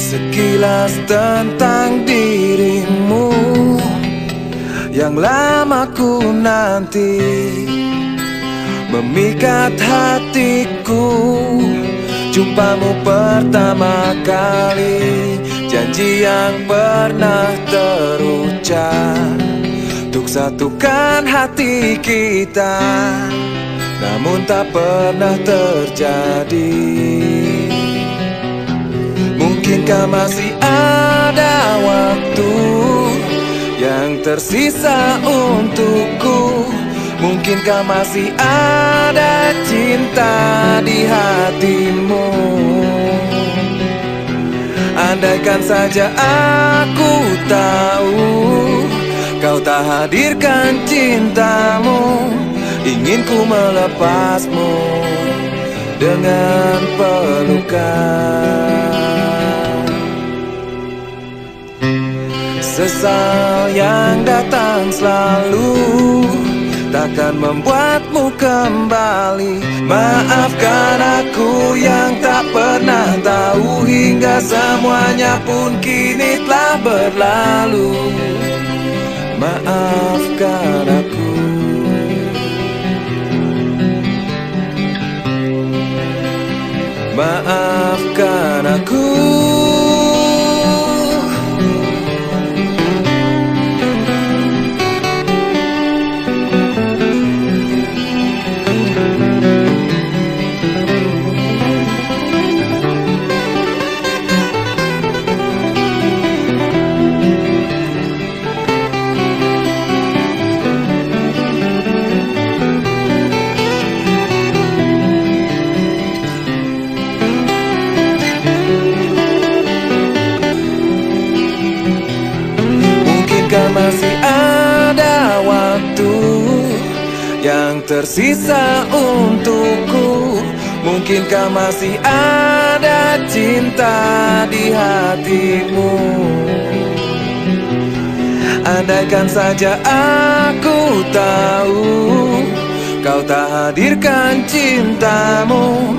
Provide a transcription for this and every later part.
Sekilas tentang dirimu yang lama ku nanti, memikat hatiku. Jumpamu pertama kali, janji yang pernah terucap untuk satukan hati kita, namun tak pernah terjadi. Mungkinkah masih ada waktu yang tersisa untukku? Mungkinkah masih ada cinta di hatimu? Andaikan saja aku tahu kau tak hadirkan cintamu, ingin ku melepasmu dengan pelukan. Sesal yang datang selalu takkan membuatmu kembali. Maafkan aku yang tak pernah tahu, hingga semuanya pun kini telah berlalu. Maafkan aku. Maafkan aku. Masih ada waktu yang tersisa untukku. Mungkinkah masih ada cinta di hatimu? Andaikan saja aku tahu kau tak hadirkan cintamu,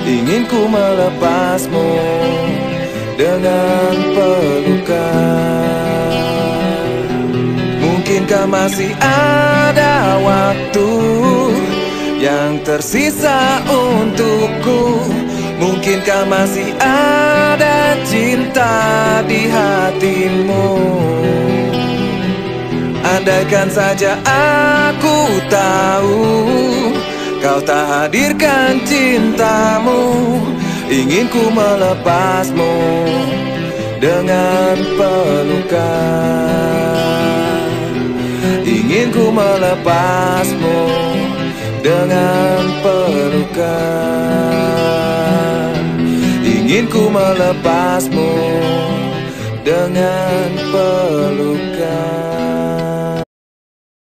ingin ku melepasmu dengan pelukan. Mungkinkah masih ada waktu yang tersisa untukku? Mungkinkah masih ada cinta di hatimu? Andaikan saja aku tahu kau tak hadirkan cintamu, ingin ku melepasmu dengan pelukan. Ingin ku melepasmu dengan pelukan. Ingin ku melepasmu dengan pelukan.